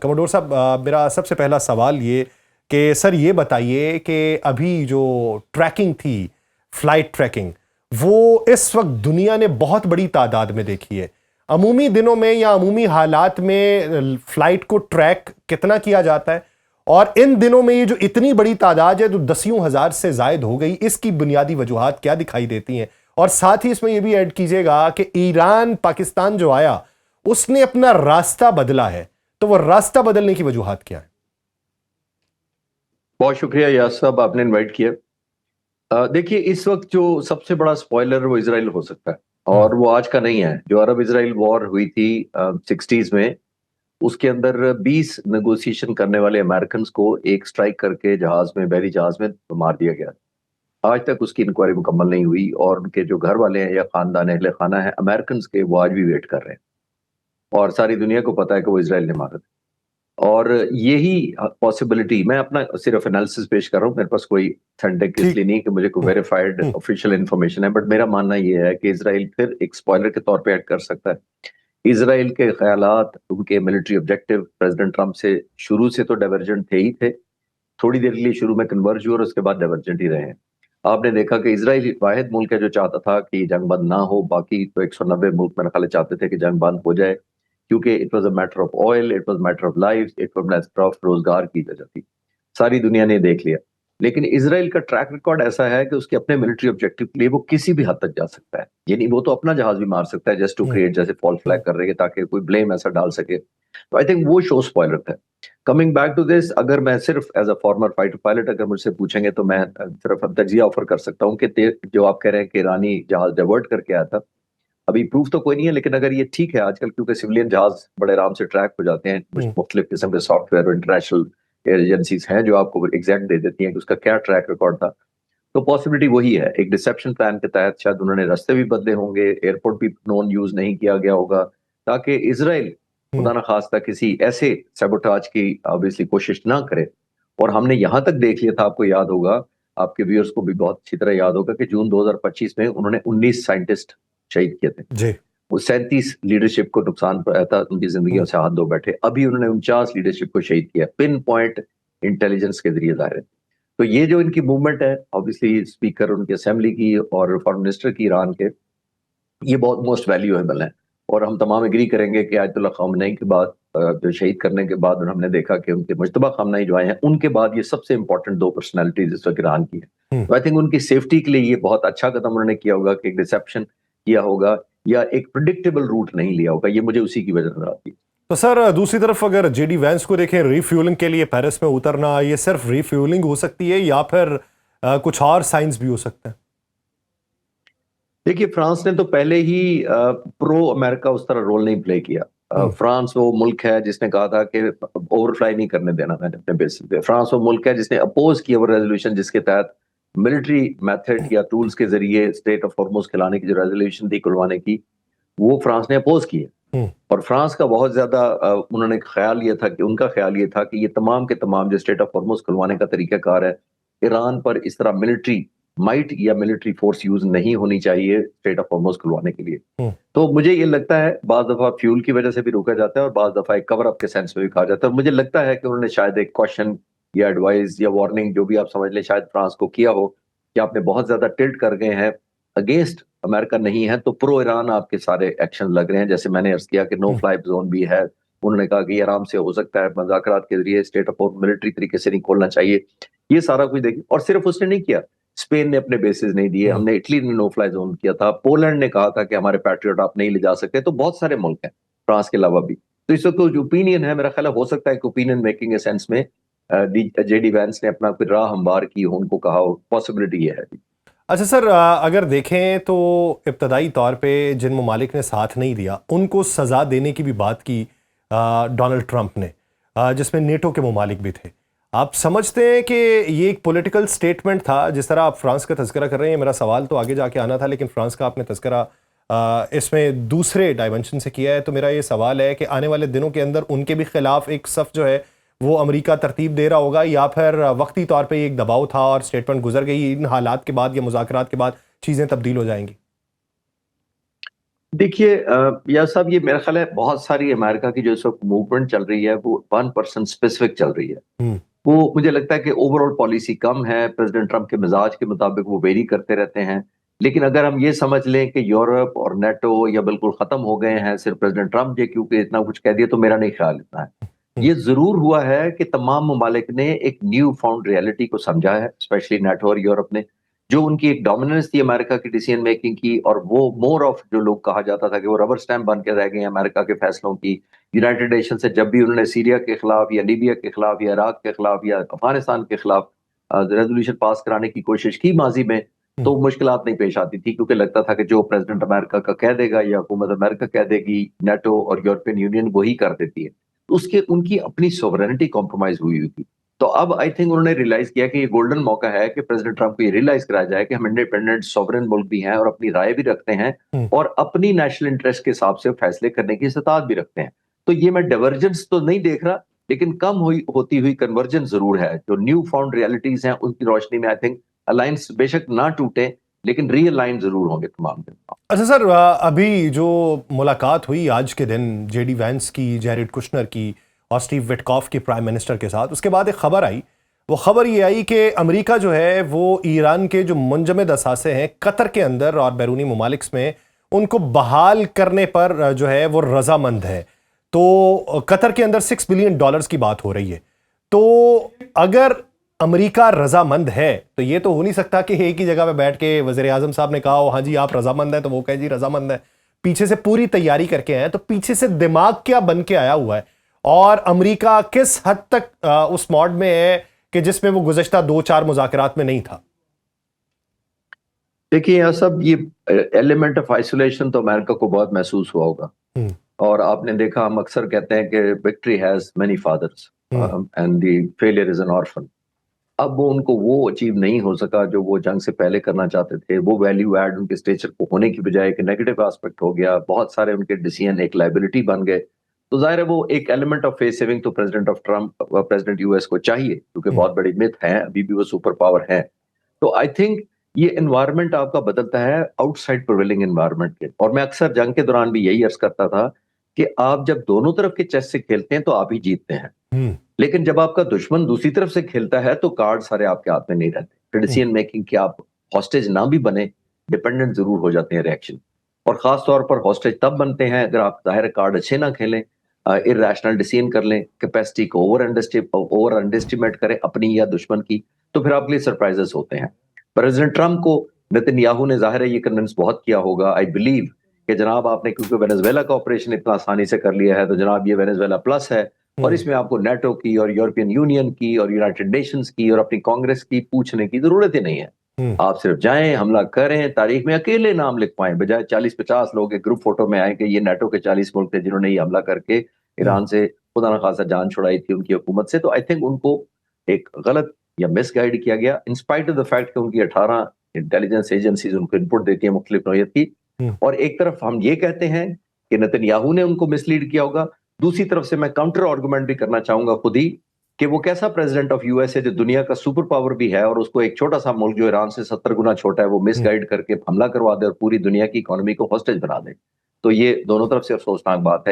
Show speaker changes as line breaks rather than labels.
Commodore साहब, मेरा सबसे पहला सवाल ये कि सर ये बताइए कि अभी जो ट्रैकिंग थी, फ्लाइट ट्रैकिंग, वो इस वक्त दुनिया ने बहुत बड़ी तादाद में देखी है। अमूमी दिनों में या अमूमी हालात में फ्लाइट को ट्रैक कितना किया जाता है, और इन दिनों में ये जो इतनी बड़ी तादाद है जो दसियों हजार से जायद हो गई, इसकी बुनियादी वजूहात क्या दिखाई देती हैं? और साथ ही इसमें यह भी ऐड कीजिएगा कि ईरान पाकिस्तान जो आया उसने अपना रास्ता बदला है, तो वो रास्ता बदलने की वजूहात क्या है?
बहुत शुक्रिया यास साहब, आपने इनवाइट किया। देखिए, इस वक्त जो सबसे बड़ा स्पॉइलर वो इसराइल हो सकता है, और वो आज का नहीं है। जो अरब इसराइल वॉर हुई थी 60s में, उसके अंदर 20 नेगोशिएशन करने वाले अमेरिकन को एक स्ट्राइक करके जहाज में, बहरी जहाज में मार दिया गया। आज तक उसकी इंक्वायरी मुकम्मल नहीं हुई, और उनके जो घर वाले हैं या खानदान अहले खाना है अमेरिकन के, वो आज भी वेट कर रहे हैं, और सारी दुनिया को पता है कि वो इसराइल ने मारा था। और यही पॉसिबिलिटी, मैं अपना सिर्फ एनालिसिस पेश कर रहा हूँ, मेरे पास कोई ऑथेंटिक इसलिए नहीं कि मुझे कोई वेरीफाइड ऑफिशियल इन्फॉर्मेशन है, बट मेरा मानना यह है कि इसराइल फिर एक स्पॉइलर के तौर पे ऐड कर सकता है। इसराइल के ख्यालात, उनके मिलिट्री ऑब्जेक्टिव प्रेसिडेंट ट्रंप से शुरू से तो डाइवर्जेंट थे ही थे, थोड़ी देर के लिए शुरू में कन्वर्ज हुए और उसके बाद डाइवर्जेंट ही रहे हैं। आपने देखा कि इसराइल वाहिद मुल्क है जो चाहता था कि जंग बंद ना हो, बाकी तो 190 मुल्क मेरे ख्याल चाहते थे कि जंग बंद हो जाए, क्योंकि it was a matter of oil, it was matter of life, it was matter of रोजगार की वजह थी। सारी दुनिया ने देख लिया। लेकिन इसराइल का ट्रैक रिकॉर्ड ऐसा है कि उसके अपने मिलिट्री ऑब्जेक्टिव के लिए वो किसी भी हद तक जा सकता है, यानी वो तो अपना जहाज भी मार सकता है जस्ट टू क्रिएट, जैसे फॉल फ्लैग कर रहे हैं ताकि कोई ब्लेम ऐसा डाल सके। तो आई थिंक वो शो स्पॉइलर था। कमिंग बैक टू दिस, अगर मैं सिर्फ as a former fighter pilot अगर मुझसे पूछेंगे तो मैं सिर्फ तजिया ऑफर कर सकता हूँ कि जो आप कह रहे हैं कि ईरानी जहाज डाइवर्ट करके आया था, अभी प्रूफ तो कोई नहीं है, लेकिन अगर ये ठीक है आजकल, क्योंकि सिविलियन जहाज बड़े आराम से ट्रैक हो जाते हैं, कुछ मुख्तलिफ किस्म के सॉफ्टवेयर और इंटरनेशनल एजेंसीज हैं जो आपको एग्जैक्ट दे देती हैं कि उसका क्या ट्रैक रिकॉर्ड था। तो पॉसिबिलिटी वही है, एक डिसेप्शन प्लान के तहत शायद उन्होंने रास्ते भी बदले होंगे, एयरपोर्ट भी नॉन यूज नहीं किया गया होगा, ताकि इसराइल खुदा न खास्ता किसी ऐसे सैबोटाज की ऑब्वियसली कोशिश ना करे। और हमने यहां तक देख लिया था, आपको याद होगा, आपके व्यूअर्स को भी बहुत अच्छी तरह याद होगा कि जून 2025 में उन्होंने 19 साइंटिस्ट शहीद किए थे
जी।
वो 37 लीडरशिप को नुकसान पहुंचा था, उनकी जिंदगियों से हाथ धो बैठे। अभी उन्होंने 49 लीडरशिप को शहीद किया, पिन पॉइंट इंटेलिजेंस के जरिए जाहिर है। तो ये जो इनकी मूवमेंट है, ऑब्वियसली स्पीकर उनकी असेंबली की और फॉरेन मिनिस्टर की ईरान के, ये बहुत मोस्ट वैल्यूएबल है। और हम तमाम एग्री करेंगे कि आयतुल्लाह खामनेई के बाद, जो शहीद करने के बाद, और हमने देखा कि उनके मुज्तबा खामनेई जो आए हैं, उनके बाद ये सबसे इंपॉर्टेंट दो पर्सनैलिटीज इस वक्त ईरान की है। तो आई थिंक उनकी सेफ्टी के लिए ये बहुत अच्छा कदम उन्होंने किया होगा कि एक डिसेप्शन किया होगा या एक प्रिडिक्टेबल रूट नहीं लिया होगा। ये मुझे उसी की वजह नजर आती है।
तो सर दूसरी तरफ अगर जेडी वैंस को देखें, रिफ्यूलिंग के लिए पेरिस में उतरना, ये सिर्फ रिफ्यूलिंग हो सकती है या फिर कुछ और साइंस भी हो सकते हैं?
देखिए, फ्रांस ने तो पहले ही प्रो अमेरिका उस तरह रोल नहीं प्ले किया। फ्रांस वो मुल्क है जिसने कहा था कि ओवरफ्लाई नहीं करने देना मैंने अपने बेसिस पे। फ्रांस वो मुल्क है जिसने अपोज किया वो रेजोल्यूशन जिसके तहत मिलिट्री मेथड या टूल्स के जरिए स्टेट ऑफ हॉर्मुज खिलाने की जो रेजोल्यूशन थी खुलवाने की, वो फ्रांस ने अपोज की है। और फ्रांस का बहुत ज्यादा उन्होंने ख्याल ये था कि उनका ख्याल ये था कि ये तमाम के तमाम जो स्टेट ऑफ हॉर्मुज खुलवाने का तरीकाकार है, ईरान पर इस तरह मिलिट्री माइट या मिलिट्री फोर्स यूज नहीं होनी चाहिए स्टेट ऑफ हॉर्मुज खुलवाने के लिए। तो मुझे ये लगता है बाज दफा फ्यूल की वजह से भी रोका जाता है और बाज दफा एक कवर अप के सेंस में भी कहा जाता है। और मुझे लगता है कि उन्होंने शायद एक क्वेश्चन या एडवाइस या वार्निंग, जो भी आप समझ लें, शायद फ्रांस को किया हो कि आपने बहुत ज्यादा टिल्ट कर गए हैं, अगेंस्ट अमेरिका नहीं है, तो प्रो ईरान आपके सारे एक्शन लग रहे हैं। जैसे मैंने अर्ज किया कि नो फ्लाई जोन भी है, उन्होंने कहा कि आराम से हो सकता है, मुज़ाकरात के जरिए स्टेट ऑफ मिलिट्री तरीके से नहीं खोलना चाहिए। ये सारा कुछ देखिए। और सिर्फ उसने नहीं किया, स्पेन ने अपने बेसिस नहीं दिए, हमने इटली ने नो फ्लाई जोन किया था, पोलैंड ने कहा था कि हमारे पैट्रियट आप नहीं ले जा सकते। तो बहुत सारे मुल्क हैं फ्रांस के अलावा भी। तो इस वक्त जो ओपिनियन है, मेरा ख्याल हो सकता है कि ओपिनियन मेकिंग के सेंस में जेडी वैंस ने अपना कोई राह हमवार की हो, उनको कहा हो, पॉसिबिलिटी ये है।
अच्छा सर, अगर देखें तो इब्तदाई तौर पे जिन ममालिक ने साथ नहीं दिया उनको सज़ा देने की भी बात की डोनाल्ड ट्रंप ने, जिसमें नेटो के ममालिक भी थे। आप समझते हैं कि ये एक पॉलिटिकल स्टेटमेंट था? जिस तरह आप फ्रांस का तज़किरा कर रहे हैं, मेरा सवाल तो आगे जाके आना था, लेकिन फ्रांस का आपने तज़किरा इसमें दूसरे डायमेंशन से किया है, तो मेरा ये सवाल है कि आने वाले दिनों के अंदर उनके भी खिलाफ एक सफ़ जो है वो अमेरिका तरतीब दे रहा होगा, या फिर वक्ती तौर पे एक दबाव था और स्टेटमेंट गुजर गई, इन हालात के बाद या मुज़ाकरात के बाद चीज़ें तब्दील हो जाएंगी?
देखिए यह सब ये मेरा ख्याल है बहुत सारी अमेरिका की जो इस वक्त मूवमेंट चल रही है वो 1% स्पेसिफिक चल रही है।
हम्म।
वो मुझे लगता है कि ओवरऑल पॉलिसी कम है, प्रेसिडेंट ट्रंप के मिजाज के मुताबिक वो वेरी करते रहते हैं। लेकिन अगर हम ये समझ लें कि यूरोप और नेटो या बिल्कुल खत्म हो गए हैं, सिर्फ प्रेसिडेंट ट्रंप ने क्योंकि इतना कुछ कह दिया, तो मेरा नहीं ख्याल इतना है।
हम्म।
ये जरूर हुआ है कि तमाम ममालिक ने एक न्यू फाउंड रियलिटी को समझा है, स्पेशली नेटो और यूरोप ने। जो उनकी एक डोमिनेंस थी अमेरिका की डिसीजन मेकिंग की, और वो मोर ऑफ जो लोग कहा जाता था कि वो रबर स्टैम्प बन के रह गए हैं अमेरिका के फैसलों की। यूनाइटेड नेशन से जब भी उन्होंने सीरिया के खिलाफ या लीबिया के खिलाफ या इराक के खिलाफ या अफगानिस्तान के खिलाफ रेजोल्यूशन पास कराने की कोशिश की माजी में,
हम्म।
तो मुश्किलात नहीं पेश आती थी, क्योंकि लगता था कि जो प्रेसिडेंट अमेरिका का कह देगा या हुकूमत अमेरिका कह देगी, नेटो और यूरोपियन यूनियन वही कर देती है। तो उसके उनकी अपनी सोवरेनिटी कॉम्प्रोमाइज हुई हुई थी। तो अब आई थिंक उन्होंने रियलाइज किया कि ये गोल्डन मौका है कि प्रेसिडेंट ट्रंप को ये रियलाइज कराया जाए कि हम इंडिपेंडेंट सॉवरेन मुल्क भी हैं और अपनी राय भी रखते हैं,
हम्म।
और अपनी नेशनल इंटरेस्ट के हिसाब से फैसले करने की इस्तात भी रखते हैं। तो ये मैं डाइवर्जेंस तो नहीं देख रहा, लेकिन कम होती हुई कन्वर्जेंस जरूर है। जो न्यू फाउंड रियलिटीज हैं उनकी रोशनी में आई थिंक अलायंस बेशक ना टूटे, लेकिन रीअलाइन जरूर होंगे तमाम के तमाम।
अच्छा सर, अभी जो मुलाकात हुई आज के दिन जेडी वैंस की, जैरेड कुशनर की और स्टीव विटकॉफ के प्राइम मिनिस्टर के साथ, उसके बाद एक खबर आई। वो खबर ये आई कि अमेरिका जो है वो ईरान के जो मुंजमद असासे हैं कतर के अंदर और बैरूनी ममालिक में, उनको बहाल करने पर जो है वो रजामंद है। तो कतर के अंदर $6 बिलियन की बात हो रही है। तो अगर अमेरिका रजामंद है तो ये तो हो नहीं सकता कि एक ही जगह पे बैठ के वजीर आजम साहब ने कहा हो हाँ जी आप रजामंद हैं, तो वो कहे जी रजामंद है। पीछे से पूरी तैयारी करके आए, तो पीछे से दिमाग क्या बन के आया हुआ है, और अमेरिका किस हद तक उस मॉड में है कि जिसमें वो गुज़श्ता 2-4 मुज़ाकरात में नहीं था।
देखिए यह सब ये एलिमेंट ऑफ आइसोलेशन तो अमेरिका को बहुत महसूस हुआ होगा।
हम्म।
और आपने देखा, हम अक्सर कहते हैं कि victory has many fathers
hmm.
And the failure is an orphan. अब वो उनको वो अचीव नहीं हो सका जो वो जंग से पहले करना चाहते थे। वो वैल्यू ऐड उनके स्टेचर को होने की बजाय एक नेगेटिव एस्पेक्ट हो गया। बहुत सारे उनके डिसीजन एक लाइबिलिटी बन गए। तो जाहिर है वो एक एलिमेंट ऑफ फेस सेविंग तो president of Trump, president US को चाहिए, क्योंकि
हम्म।
बहुत बड़ी मिथ है, अभी भी वो सुपर पावर है। तो आई थिंक ये एनवायरनमेंट आपका बदलता है आउटसाइड प्रिवेलिंग एनवायरनमेंट के। और मैं अक्सर जंग के दौरान भी यही अर्ज करता था कि आप जब दोनों तरफ के चेस से खेलते हैं तो आप ही जीतते हैं,
हम्म।
लेकिन जब आपका दुश्मन दूसरी तरफ से खेलता है तो कार्ड सारे आपके हाथ में नहीं रहते।
हम्म।
डिसीजन मेकिंग के आप हॉस्टेज ना भी बने, डिपेंडेंट जरूर हो जाते हैं रिएक्शन। और खास तौर पर हॉस्टेज तब बनते हैं अगर आप जाहिर कार्ड अच्छे ना खेलें, इरेशनल डिसीजन कर लें, कैपेसिटी को ओवर अंडरएस्टिमेट करें अपनी या दुश्मन की, तो फिर आपके लिए सरप्राइजेस होते हैं। प्रेसिडेंट ट्रंप को नेतन्याहू ने जाहिर है ये कन्विंस बहुत किया होगा, आई बिलीव कि जनाब आपने क्योंकि वेनेजुएला का ऑपरेशन इतना आसानी से कर लिया है, तो जनाब ये वेनेजुएला प्लस है, और
हम्म।
इसमें आपको नेटो की और यूरोपियन यूनियन की और यूनाइटेड नेशंस की और अपनी कांग्रेस की पूछने की जरूरत ही नहीं है।
हम्म।
आप सिर्फ जाएं, हमला करें, तारीख में अकेले नाम लिख पाएं, बजाय 40-50 लोग एक ग्रुप फोटो में आए कि ये नेटो के 40 मुल्क थे जिन्होंने ये हमला करके
हम्म।
ईरान से खुदा न खासा जान छुड़ाई थी उनकी हुकूमत से। तो आई थिंक उनको एक गलत या मिसगाइड किया गया, इंस्पाइट ऑफ द फैक्ट कि उनकी 18 इंटेलिजेंस एजेंसीज उनको इनपुट देती है मुख्तलिफ नौयत की।
हम्म।
और एक तरफ हम ये कहते हैं कि नेतन्याहू ने उनको मिसलीड किया होगा, दूसरी तरफ से मैं काउंटर आर्गुमेंट भी करना चाहूंगा खुद ही कि वो कैसा प्रेसिडेंट ऑफ यूएस है जो दुनिया का सुपर पावर भी है, और उसको एक छोटा सा मुल्क जो ईरान से 70 गुना छोटा है वो
हम्म।
मिसगाइड करके हमला करवा दे और पूरी दुनिया की इकोनॉमी को हॉस्टेज बना दे। तो ये दोनों तरफ से अफसोसनाक बात है।